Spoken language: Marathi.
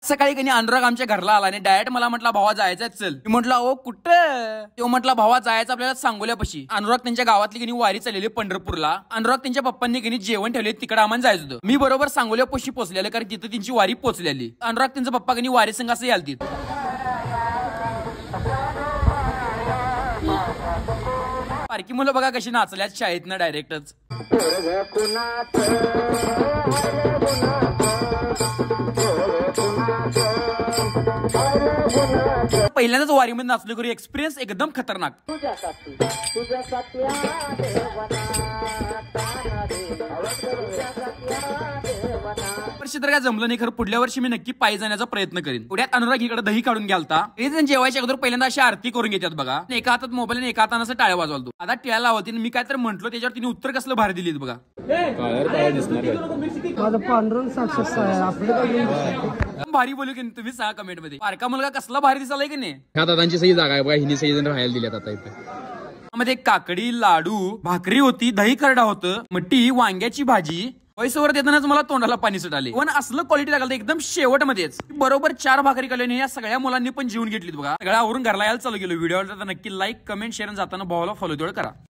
सकाळी कधी अनुराग आमच्या घरला आला आणि डायरेक्ट मला म्हटला भावा जायचं चल. मी म्हटलं ओ कुठं. तो म्हटला भावा जायचं आपल्याला सांगोल्यापाशी. अनुराग त्यांच्या गावातली कधी वारी चाललेली पंढरपूरला. अनुराग त्यांच्या पप्पांनी कधी जेवण ठेवले तिकडे आम्हाला जायचं होतं. मी बरोबर सांगोल्यापाशी पोहोचलेलं कारण तिथं त्यांची वारी पोहोचलेली. अनुराग त्यांचा पप्पा कधी वारी संघ असं यालतीत. पारकी मुलं बघा कशी नाचल्यात शाळेत ना डायरेक्टच. पहिल्यांदाच वारीमध्ये नाचलो करू एक्सपिरियन्स एकदम खतरनाक. वर्षी तर काय जमलं नाही खरं. पुढल्या वर्षी मी नक्की पायी जाण्याचा प्रयत्न करेन. पुढ्यात अनुराग इकडे दही काढून गेलता. जेवायच्या अगोदर पहिल्यांदा अशी आरती करून घेतात बघा. एका हातात मोबाईल आणि एका हातानं असं टाळ्या वाजवतो. आता टाळ्या लावती मी काय तर म्हंटलो त्याच्यावर तिने उत्तर कसलं भारी दिलीत बघा. भारी बोलू की तुम्ही सांगा कमेंट मध्ये. पारका मुलगा कसला भारी दिसालाय की नाही. ह्या दादांची सही जागा आहे बघा. हिने सही जण राहायला दिल्यात आता इथे. मध्ये काकडी लाडू भाकरी होती, दही खरडा होतं, मट्टी वांग्याची भाजी. पैसेवर देतानाच मला तोंडाला पाणी सुटाले. पण असलं क्वालिटी लागलं एकदम शेवटमध्येच. बरोबर 4 भाकरी खाल्ल्याने या सगळ्या मुलांनी पण जीवन घेतलीत बघा. सगळ्या आवरून घरला यायला चालू केलं. व्हिडिओ नक्की लाईक कमेंट शेअर जाताना भावाला फॉलो तेवढं करा.